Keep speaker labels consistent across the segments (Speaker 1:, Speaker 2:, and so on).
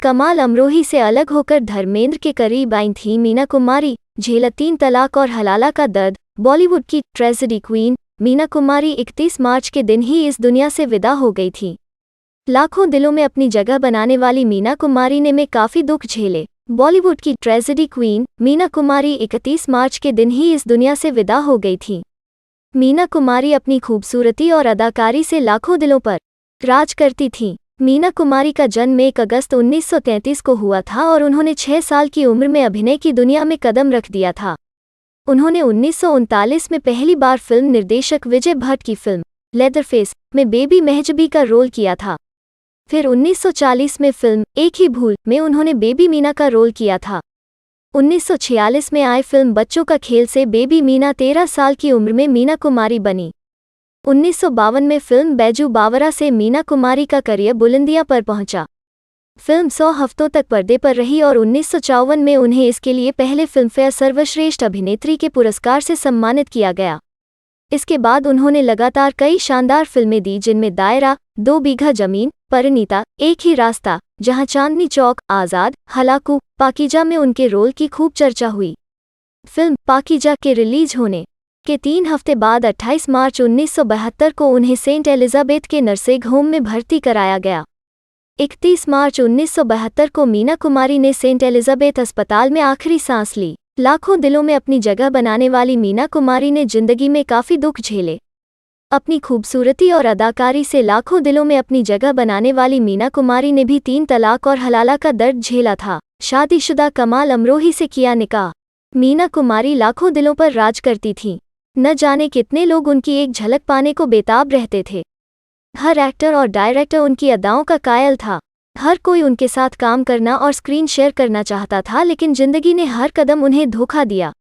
Speaker 1: कमाल अमरोही से अलग होकर धर्मेंद्र के करीब आई थी मीना कुमारी। झेला 3 तलाक और हलाला का दर्द। बॉलीवुड की ट्रेजेडी क्वीन मीना कुमारी 31 मार्च के दिन ही इस दुनिया से विदा हो गई थी। लाखों दिलों में अपनी जगह बनाने वाली मीना कुमारी ने में काफ़ी दुख झेले। बॉलीवुड की ट्रेजेडी क्वीन मीना कुमारी 31 मार्च के दिन ही इस दुनिया से विदा हो गई थी। मीना कुमारी अपनी खूबसूरती और अदाकारी से लाखों दिलों पर राज करती थीं। मीना कुमारी का जन्म 1 अगस्त 1933 को हुआ था और उन्होंने 6 साल की उम्र में अभिनय की दुनिया में कदम रख दिया था। उन्होंने 1939 में पहली बार फिल्म निर्देशक विजय भट्ट की फिल्म लेदरफेस में बेबी मेहजबी का रोल किया था। फिर 1940 में फिल्म एक ही भूल में उन्होंने बेबी मीना का रोल किया था। 1946 में आई फिल्म बच्चों का खेल से बेबी मीना 13 साल की उम्र में मीना कुमारी बनी। 1952 में फिल्म बैजू बावरा से मीना कुमारी का करियर बुलंदियां पर पहुंचा। फिल्म 100 हफ्तों तक पर्दे पर रही और 1954 में उन्हें इसके लिए पहले फिल्मफेयर सर्वश्रेष्ठ अभिनेत्री के पुरस्कार से सम्मानित किया गया। इसके बाद उन्होंने लगातार कई शानदार फिल्में दी, जिनमें दायरा, 2 बीघा जमीन, परिणीता, एक ही रास्ता, जहां चांदनी चौक, आज़ाद, हलाकू, पाकीजा में उनके रोल की खूब चर्चा हुई। फिल्म पाकीजा के रिलीज होने के 3 हफ्ते बाद 28 मार्च 1972 को उन्हें सेंट एलिजाबेथ के नर्सिंग होम में भर्ती कराया गया। 31 मार्च 1972 को मीना कुमारी ने सेंट एलिजाबेथ अस्पताल में आखिरी सांस ली। लाखों दिलों में अपनी जगह बनाने वाली मीना कुमारी ने जिंदगी में काफ़ी दुख झेले। अपनी खूबसूरती और अदाकारी से लाखों दिलों में अपनी जगह बनाने वाली मीना कुमारी ने भी 3 तलाक और हलाला का दर्द झेला था। शादीशुदा कमाल अमरोही से किया निकाह। मीना कुमारी लाखों दिलों पर राज करती थीं। न जाने कितने लोग उनकी एक झलक पाने को बेताब रहते थे। हर एक्टर और डायरेक्टर उनकी अदाओं का कायल था। हर कोई उनके साथ काम करना और स्क्रीन शेयर करना चाहता था, लेकिन जिंदगी ने हर कदम उन्हें धोखा दिया।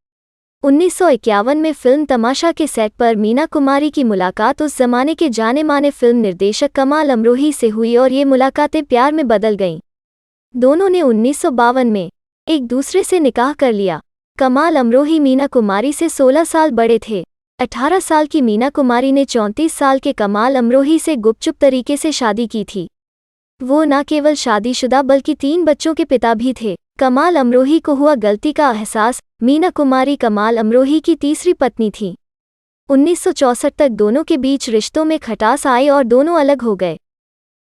Speaker 1: 1951 में फिल्म तमाशा के सेट पर मीना कुमारी की मुलाकात उस जमाने के जाने माने फिल्म निर्देशक कमाल अमरोही से हुई और ये मुलाकातें प्यार में बदल गईं। दोनों ने 1952 में एक दूसरे से निकाह कर लिया। कमाल अमरोही मीना कुमारी से 16 साल बड़े थे। 18 साल की मीना कुमारी ने 34 साल के कमाल अमरोही से गुपचुप तरीके से शादी की थी। वो न केवल शादीशुदा बल्कि 3 बच्चों के पिता भी थे। कमाल अमरोही को हुआ गलती का एहसास। मीना कुमारी कमाल अमरोही की तीसरी पत्नी थी। 1964 तक दोनों के बीच रिश्तों में खटास आई और दोनों अलग हो गए।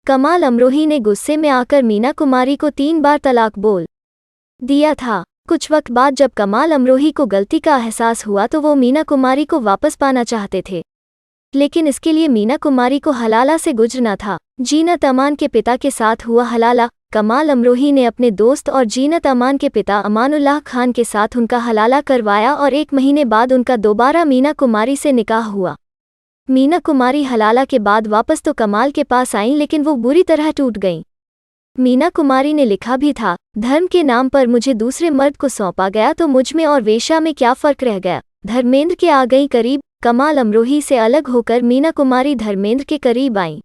Speaker 1: कमाल अमरोही ने गुस्से में आकर मीना कुमारी को 3 बार तलाक बोल दिया था। कुछ वक्त बाद जब कमाल अमरोही को गलती का एहसास हुआ तो वो मीना कुमारी को वापस पाना चाहते थे, लेकिन इसके लिए मीना कुमारी को हलाला से गुजरना था। जीनत अमान के पिता के साथ हुआ हलाला। कमाल अमरोही ने अपने दोस्त और जीनत अमान के पिता अमानुल्लाह खान के साथ उनका हलाला करवाया और 1 महीने बाद उनका दोबारा मीना कुमारी से निकाह हुआ। मीना कुमारी हलाला के बाद वापस तो कमाल के पास आईं, लेकिन वो बुरी तरह टूट गईं। मीना कुमारी ने लिखा भी था, धर्म के नाम पर मुझे दूसरे मर्द को सौंपा गया तो मुझमें और वेश्या में क्या फ़र्क रह गया। धर्मेंद्र के आ गई करीब। कमाल अमरोही से अलग होकर मीना कुमारी धर्मेंद्र के करीब आईं।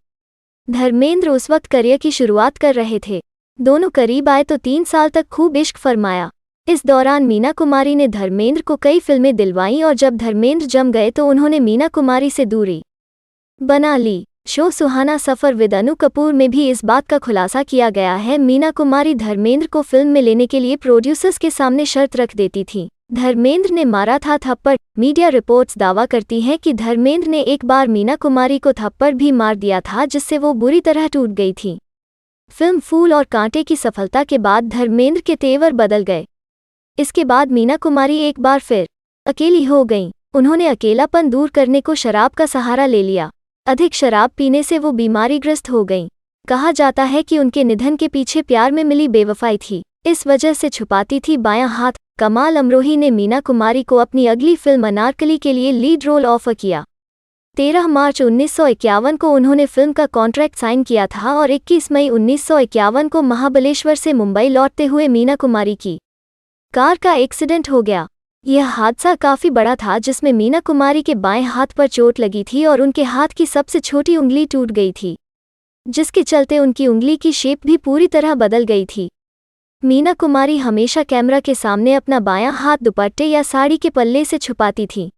Speaker 1: धर्मेंद्र उस वक्त करियर की शुरुआत कर रहे थे। दोनों करीब आए तो 3 साल तक खूब इश्क फरमाया। इस दौरान मीना कुमारी ने धर्मेंद्र को कई फिल्में दिलवाईं और जब धर्मेंद्र जम गए तो उन्होंने मीना कुमारी से दूरी बना ली। शो सुहाना सफ़र विद अनु कपूर में भी इस बात का खुलासा किया गया है। मीना कुमारी धर्मेंद्र को फिल्म में लेने के लिए प्रोड्यूसर्स के सामने शर्त रख देती थी। धर्मेंद्र ने मारा था थप्पड़। मीडिया रिपोर्ट्स दावा करती हैं कि धर्मेंद्र ने एक बार मीना कुमारी को थप्पड़ भी मार दिया था, जिससे वो बुरी तरह टूट गई थी। फिल्म फूल और कांटे की सफलता के बाद धर्मेंद्र के तेवर बदल गए। इसके बाद मीना कुमारी एक बार फिर अकेली हो गईं। उन्होंने अकेलापन दूर करने को शराब का सहारा ले लिया। अधिक शराब पीने से वो बीमारीग्रस्त हो गईं। कहा जाता है कि उनके निधन के पीछे प्यार में मिली बेवफाई थी, इस वजह से छुपाती थी बायां हाथ। कमाल अमरोही ने मीना कुमारी को अपनी अगली फिल्म अनारकली के लिए लीड रोल ऑफर किया। 13 मार्च 1951 को उन्होंने फिल्म का कॉन्ट्रैक्ट साइन किया था और 21 मई 1951 को महाबलेश्वर से मुंबई लौटते हुए मीना कुमारी की कार का एक्सीडेंट हो गया। यह हादसा काफ़ी बड़ा था, जिसमें मीना कुमारी के बाएं हाथ पर चोट लगी थी और उनके हाथ की सबसे छोटी उंगली टूट गई थी, जिसके चलते उनकी उंगली की शेप भी पूरी तरह बदल गई थी। मीना कुमारी हमेशा कैमरा के सामने अपना बायां हाथ दुपट्टे या साड़ी के पल्ले से छुपाती थीं।